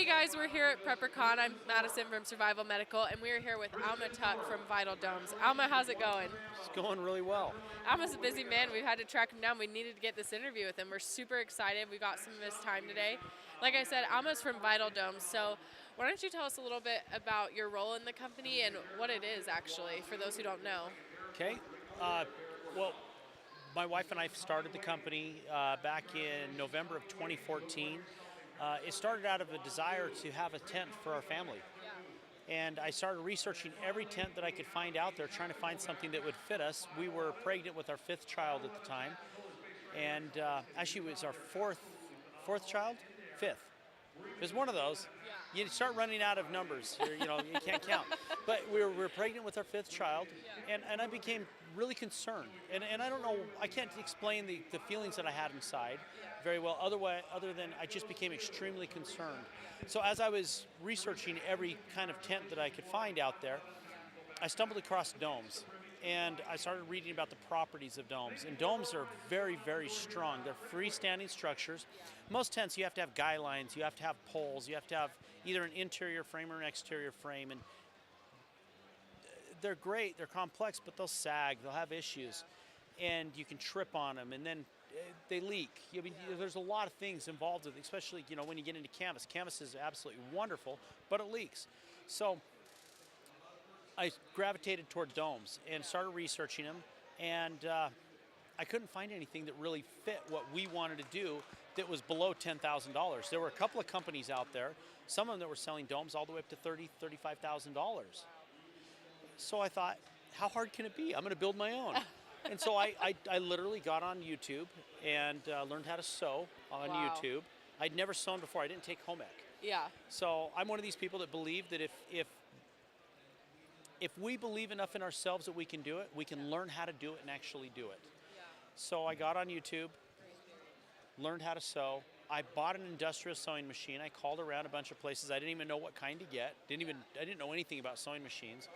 guys, we're here at PrepperCon. I'm Madison from Survival Medical, and we're here with Alma Tuck from Vital Domes. Alma, how's it going? It's going really well. Alma's a busy man. We've had to track him down. We needed to get this interview with him. We're super excited. We got some of his time today. Like I said, Alma's from Vital Domes, so why don't you tell us a little bit about your role in the company and what it is, actually, for those who don't know. Okay. Well, my wife and I started the company back in November of 2014. It started out of a desire to have a tent for our family. And I started researching every tent that I could find out there, trying to find something that would fit us. We were pregnant with our fifth child at the time. And actually, it was our fourth child? Fifth. It was one of those. You start running out of numbers. You can't count. But we were pregnant with our fifth child, and I became really concerned. And I don't know, I can't explain the feelings that I had inside very well, other than I just became extremely concerned. So as I was researching every kind of tent that I could find out there, I stumbled across domes. And I started reading about the properties of domes. And domes are very, very strong. They're freestanding structures. Most tents, you have to have guy lines, you have to have poles, you have to have either an interior frame or an exterior frame. And they're great, they're complex, but they'll sag, they'll have issues. And you can trip on them, and then they leak. I mean, there's a lot of things involved with it, especially when you get into canvas. Canvas is absolutely wonderful, but it leaks. So I gravitated toward domes and started researching them, and I couldn't find anything that really fit what we wanted to do that was below $10,000. There were a couple of companies out there, some of them that were selling domes all the way up to $30,000, $35,000. So I thought, how hard can it be? I'm going to build my own. And so I literally got on YouTube and learned how to sew on YouTube. I'd never sewn before. I didn't take home ec. Yeah. So I'm one of these people that believe that if we believe enough in ourselves that we can do it, we can learn how to do it and actually do it. So I got on YouTube, learned how to sew. I bought an industrial sewing machine. I called around a bunch of places. I didn't even know what kind to get. I didn't know anything about sewing machines.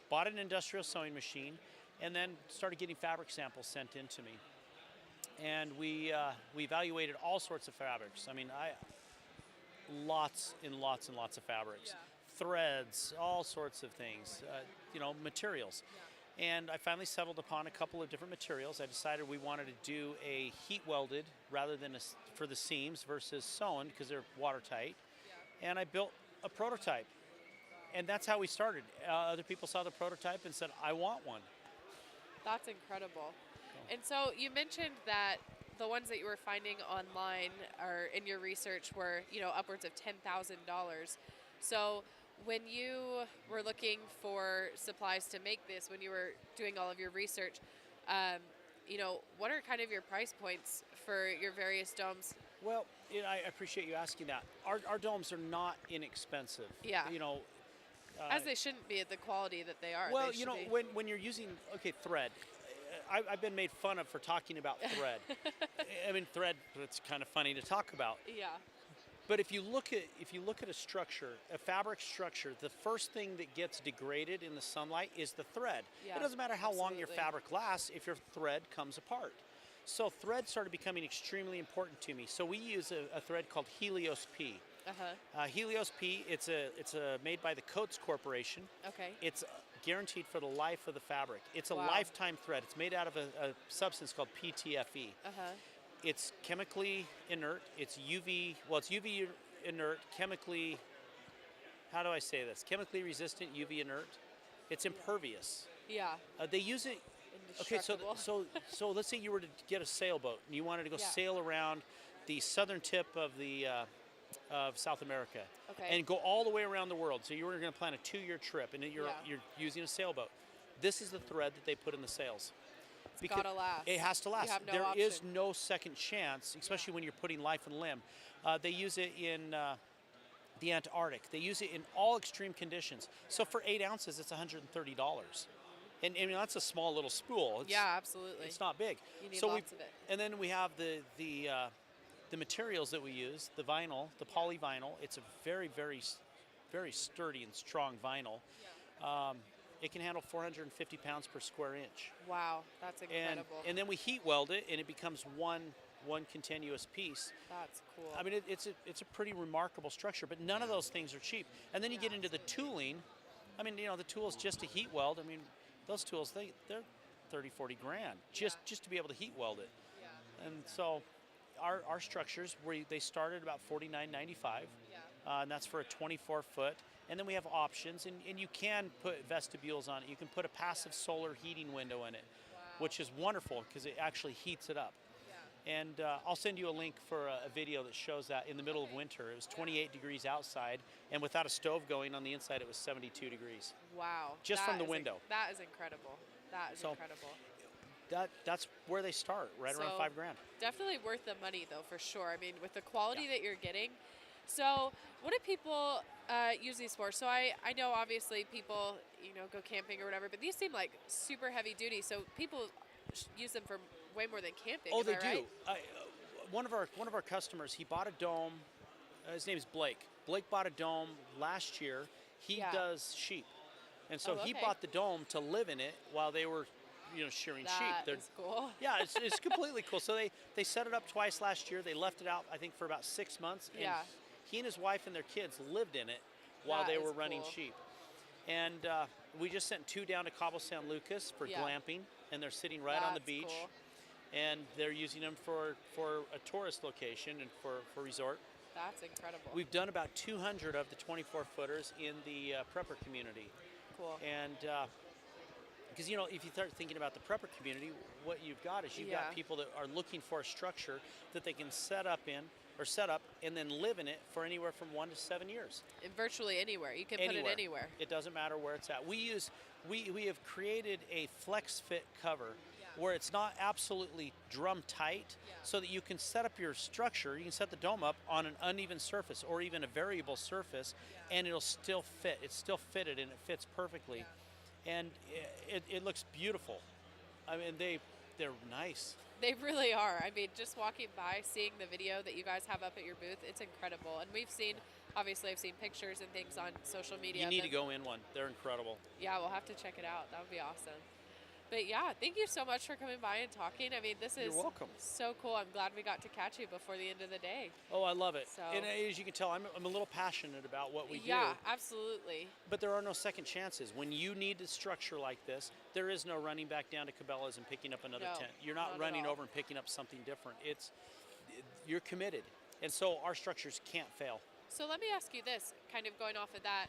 Bought an industrial sewing machine, and then started getting fabric samples sent in to me. And we evaluated all sorts of fabrics. I mean, lots and lots and lots of fabrics. Threads, all sorts of things, materials. And I finally settled upon a couple of different materials. I decided we wanted to do a heat welded rather than for the seams versus sewn because they're watertight. And I built a prototype. And that's how we started. Other people saw the prototype and said, I want one. That's incredible. And so you mentioned that the ones that you were finding online or in your research were, upwards of $10,000. So when you were looking for supplies to make this, when you were doing all of your research, what are kind of your price points for your various domes? Well, I appreciate you asking that. Our domes are not inexpensive. Yeah. As they shouldn't be at the quality that they are. Well, when you're using, thread, I've been made fun of for talking about thread. I mean, thread, it's kind of funny to talk about. Yeah. But if you look at a structure, a fabric structure, the first thing that gets degraded in the sunlight is the thread. Yeah, it doesn't matter how long your absolutely. fabric lasts if your thread comes apart. So thread started becoming extremely important to me. So we use a thread called Helios P. Helios P, it's made by the Coates Corporation. Okay. It's guaranteed for the life of the fabric. It's a lifetime thread. It's made out of a substance called PTFE. It's chemically inert. It's UV inert, chemically, how do I say this? Chemically resistant, UV inert. It's impervious. Yeah. They use it. Okay, so let's say you were to get a sailboat and you wanted to go sail around the southern tip of South America and go all the way around the world. So you were going to plan a 2-year trip and you're using a sailboat. This is the thread that they put in the sails. It's gotta last. It has to last. You have no There option. is no second chance, especially when you're putting life and limb. They use it in the Antarctic. They use it in all extreme conditions. So for 8 ounces, it's $130. And I mean, that's a small little spool. Absolutely. It's not big. You need lots of it. And then we have the materials that we use, the vinyl, the polyvinyl. It's a very, very, very sturdy and strong vinyl. It can handle 450 pounds per square inch. Wow, that's incredible. And then we heat weld it, and it becomes one one continuous piece. That's cool. I mean, it's a pretty remarkable structure, but none of those things are cheap. And then you get into the tooling. I mean, the tools just to heat weld. I mean, those tools they're 30, 40 grand just to be able to heat weld it. Yeah. And so, our structures they start at about $49.95, and that's for a 24-foot. And then we have options, and you can put vestibules on it. You can put a passive solar heating window in it, which is wonderful because it actually heats it up. And I'll send you a link for a video that shows that in the middle of winter. It was 28 degrees outside, and without a stove going on the inside, it was 72 degrees. Wow. Just from the window. That is incredible. That is incredible. That's where they start, right around $5 grand. Definitely worth the money, though, for sure. I mean, with the quality that you're getting. So what do people use these for? So I know, obviously, people, go camping or whatever, but these seem like super heavy duty. So people use them for way more than camping. Oh, they right? do. One of our customers, he bought a dome. His name is Blake. Blake bought a dome last year. He does sheep, and so he bought the dome to live in it while they were, shearing sheep. That is cool. Yeah, it's completely cool. So they set it up twice last year. They left it out, I think, for about 6 months. And he and his wife and their kids lived in it while they were running sheep. And we just sent 2 down to Cabo San Lucas for glamping, and they're sitting right on the beach. Cool. And they're using them for a tourist location and for resort. That's incredible. We've done about 200 of the 24-footers in the prepper community. Cool. And because, if you start thinking about the prepper community, what you've got is you've got people that are looking for a structure that they can set up and then live in it for anywhere from 1 to 7 years. And virtually anywhere. You can put it anywhere. It doesn't matter where it's at. We have created a flex fit cover where it's not absolutely drum tight, so that you can set up your structure, you can set the dome up on an uneven surface or even a variable surface, and it'll still fit. It's still fitted and it fits perfectly. And it looks beautiful. I mean, they're nice. They really are. I mean, just walking by, seeing the video that you guys have up at your booth, it's incredible. And obviously I've seen pictures and things on social media. You need to go in one. They're incredible. Yeah, we'll have to check it out. That would be awesome. But yeah, thank you so much for coming by and talking. I mean, this is You're welcome. So cool. I'm glad we got to catch you before the end of the day. Oh, I love it. So, and as you can tell, I'm a little passionate about what we do. Yeah, absolutely. But there are no second chances. When you need a structure like this, there is no running back down to Cabela's and picking up another tent. You're not running over and picking up something different. You're committed. And so our structures can't fail. So let me ask you this, kind of going off of that.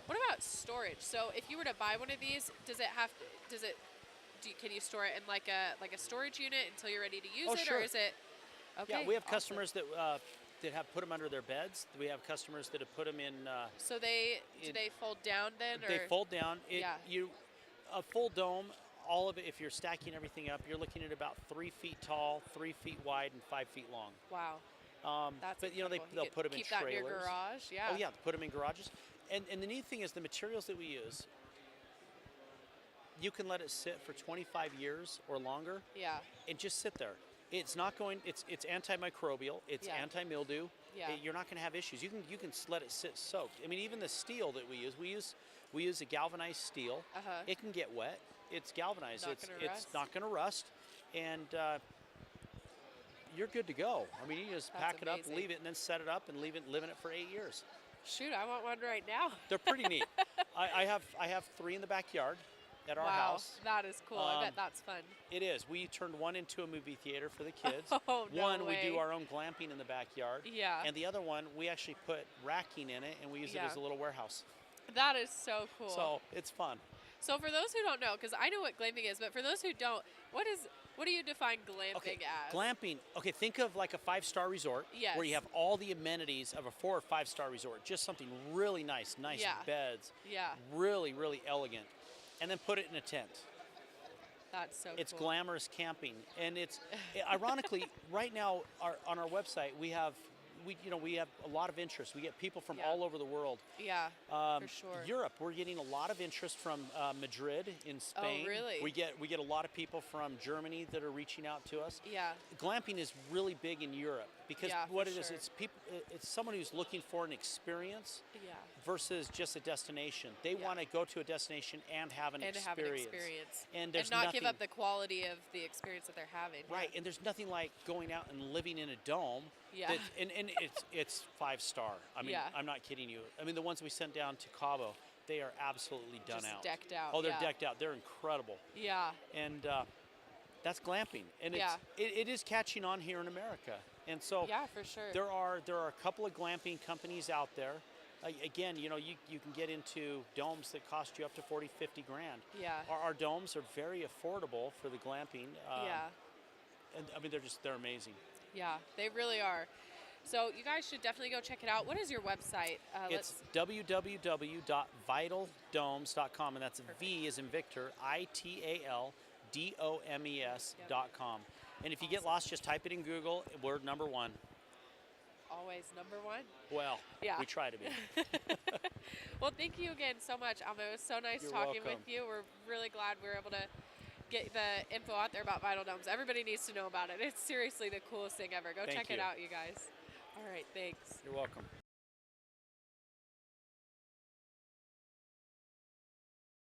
What about storage? So if you were to buy one of these, can you store it in like a storage unit until you're ready to use it, sure. or is it? Okay. Yeah, we have customers that have put them under their beds. We have customers that have put them in. So do they fold down then? Or? They fold down. A full dome, all of it. If you're stacking everything up, you're looking at about 3 feet tall, 3 feet wide, and 5 feet long. Wow. That's but they'll put them in trailers. Keep that in your garage. Yeah. Oh yeah, put them in garages. And the neat thing is the materials that we use. You can let it sit for 25 years or longer. Yeah. And just sit there. It's not going. It's antimicrobial. It's anti-mildew. Yeah. You're not going to have issues. You can let it sit soaked. I mean, even the steel that we use a galvanized steel. It can get wet. It's galvanized. It's not going to rust. And you're good to go. I mean, you just pack it up, leave it, and then set it up and live in it for 8 years. Shoot, I want one right now. They're pretty neat. I have 3 in the backyard at our house. That is cool. I bet that's fun. It is. We turned one into a movie theater for the kids. Oh, no One, way. we do our own glamping in the backyard. Yeah. And the other one, we actually put racking in it, and we use it as a little warehouse. That is so cool. So it's fun. So for those who don't know, because I know what glamping is, but for those who don't, what do you define glamping as? Glamping. Okay, think of like a 5-star resort where you have all the amenities of a 4 or 5-star resort. Just something really nice beds. Yeah. Really, really elegant. And then put it in a tent. That's so It's cool. glamorous camping. And it's, ironically, right now on our website, we have we have a lot of interest. We get people from Yeah. all over the world. Yeah, for sure. Europe, we're getting a lot of interest from Madrid in Spain. really? We get a lot of people from Germany that are reaching out to us. Yeah. Glamping is really big in Europe because Yeah, what for it is, sure. it's people, it's someone who's looking for an experience Yeah. versus just a destination. They Yeah. want to go to a destination and have an And experience. have an experience. And there's not nothing, give up the quality of the experience that they're having. right. And there's nothing like going out and living in a dome. Yeah. And it's 5-star. I mean, Yeah. I'm not kidding you. I mean, the ones we sent down to Cabo, they are absolutely done Just out. decked out, Oh, they're yeah. decked out. They're incredible. Yeah. And that's glamping. And Yeah. it is catching on here in America. And so Yeah, for sure. there are a couple of glamping companies out there. Again, you can get into domes that cost you up to 40, 50 grand. Yeah. Our domes are very affordable for the glamping. Yeah. And I mean, they're amazing. Yeah, they really are. So you guys should definitely go check it out. What is your website? It's www.vitaldomes.com, and that's V as in Victor, ITALDOMES.com. And if you get lost, just type it in Google. We're number one. Always number one. Well, Yeah. we try to be. Well, thank you again so much, Alma. It was so nice You're talking welcome. with you. We're really glad we were able to get the info out there about Vital Domes. Everybody needs to know about it. It's seriously the coolest thing ever. Go Thank check it you. out, you guys. All right, thanks. You're welcome.